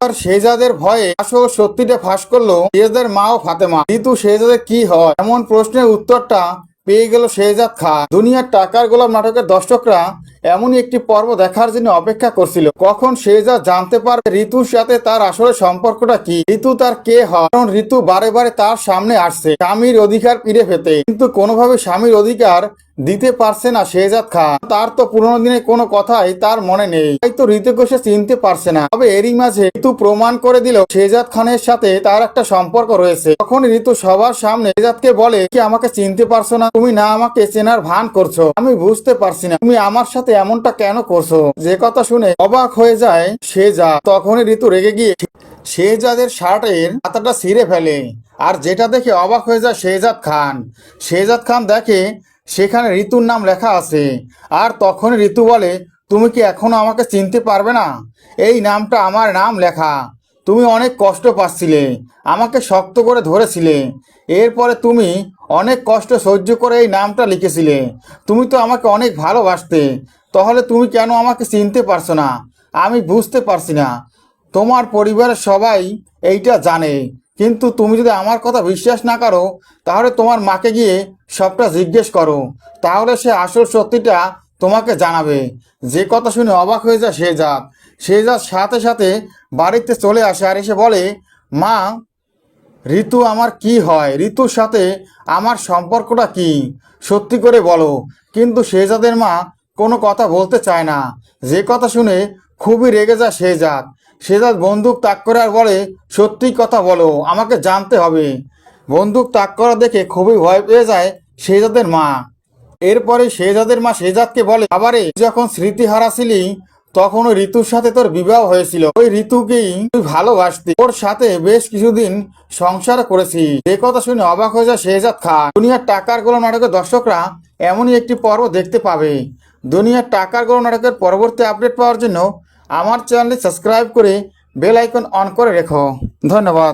আর শেহজাদের ভয়ে আসল সত্যিটা ফাঁস করলো শেহজাদের মা ও ফাতেমা। ঋতু শেহজাদের কি হয়, এমন প্রশ্নের উত্তরটা পেয়ে গেল শেহজাদ খান। দুনিয়ার টাকার গোলাম নাটকের দর্শকরা এমনই একটি পর্ব দেখার জন্য অপেক্ষা করছিল, কখন শেহজাদ জানতে পারবে ঋতুর সাথে তার আসলে সম্পর্কটা কি, ঋতু তার কে হয়। কারণ ঋতু বারে বারে তার সামনে আসছে স্বামীর অধিকার ফিরে পেতে, কিন্তু কোনোভাবে স্বামীর অধিকার দিতে পারছে না শেহজাদ খান। তার তো পুরোনো দিনের কোনো কথাই তার মনে নেই, তাই তো ঋতুকে সে চিনতে পারছে না। তবে এরই মাঝে ঋতু প্রমাণ করে দিল শেহজাদ খানের সাথে তার একটা সম্পর্ক রয়েছে। তখন ঋতু সবার সামনে শেহজাদকে বলে, কি আমাকে চিনতে পারছো না? তুমি না আমাকে চেনার ভান করছো, আমি বুঝতে পারছি না তুমি আমার সাথে এমনটা কেন করছো। যে কথা শুনে অবাক হয়ে যায় শেহজাদ। তখনই ঋতু রেগে গিয়ে শেহজাদের শার্টের হাতাটা ছিঁড়ে ফেলে, আর যেটা দেখে অবাক হয়ে যায় শেহজাদ খান। শেহজাদ খান দেখে সেখানে ঋতুর নাম লেখা আছে। আর তখন ঋতু বলে, তুমি কি এখনো আমাকে চিনতে পারবে না? এই নামটা আমার নাম লেখা। তুমি অনেক কষ্ট পাচ্ছিলে, আমাকে শক্ত করে ধরেছিলে, এরপরে তুমি অনেক কষ্ট সহ্য করে এই নামটা লিখেছিলে। তুমি তো আমাকে অনেক ভালোবাসতে, তাহলে তুমি কেন আমাকে চিনতে পারছো না? আমি বুঝতে পারছি না। তোমার পরিবারের সবাই এইটা জানে, কিন্তু তুমি যদি আমার কথা বিশ্বাস না করো তাহলে তোমার মাকে গিয়ে সবটা জিজ্ঞেস করো, তাহলে সে আসল সত্যিটা তোমাকে জানাবে। যে কথা শুনে অবাক হয়ে যায় শেহজাদ। শেহজাদ সাথে সাথে বাড়িতে চলে আসে আর এসে বলে, মা, ঋতু আমার কি হয়? ঋতুর সাথে আমার সম্পর্কটা কি? সত্যি করে বলো। কিন্তু শেহজাদের মা কোনো কথা বলতে চায় না। যে কথা শুনে খুবই রেগে যায় শেহজাদ। শেহজাদ বন্দুক তাক করে আর বলে, সত্যি কথা বলো, আমাকে জানতে হবে। বন্দুক তাক করা দেখে খুবই ভয় পেয়ে যায় শেহজাদের মা। এরপরে শেহজাদের মা শেহজাদকে বলে, আবারে যখন স্মৃতি হারাছিলি তখন ওই ঋতুর সাথে তোর বিবাহ হয়েছিল, ওই ঋতুকেই তুই ভালোবাসতি, ওর সাথে বেশ কিছুদিন সংসার করেছি। এই কথা শুনে অবাক হয়ে যায় শেহজাদ খান। দুনিয়ার টাকার গোলাম নাটকের দর্শকরা এমনই একটি পর্ব দেখতে পাবে। দুনিয়ার টাকার গোলাম নাটকের পরবর্তী আপডেট পাওয়ার জন্য আমার চ্যানেলটি সাবস্ক্রাইব করে বেল আইকন অন করে রেখো। ধন্যবাদ।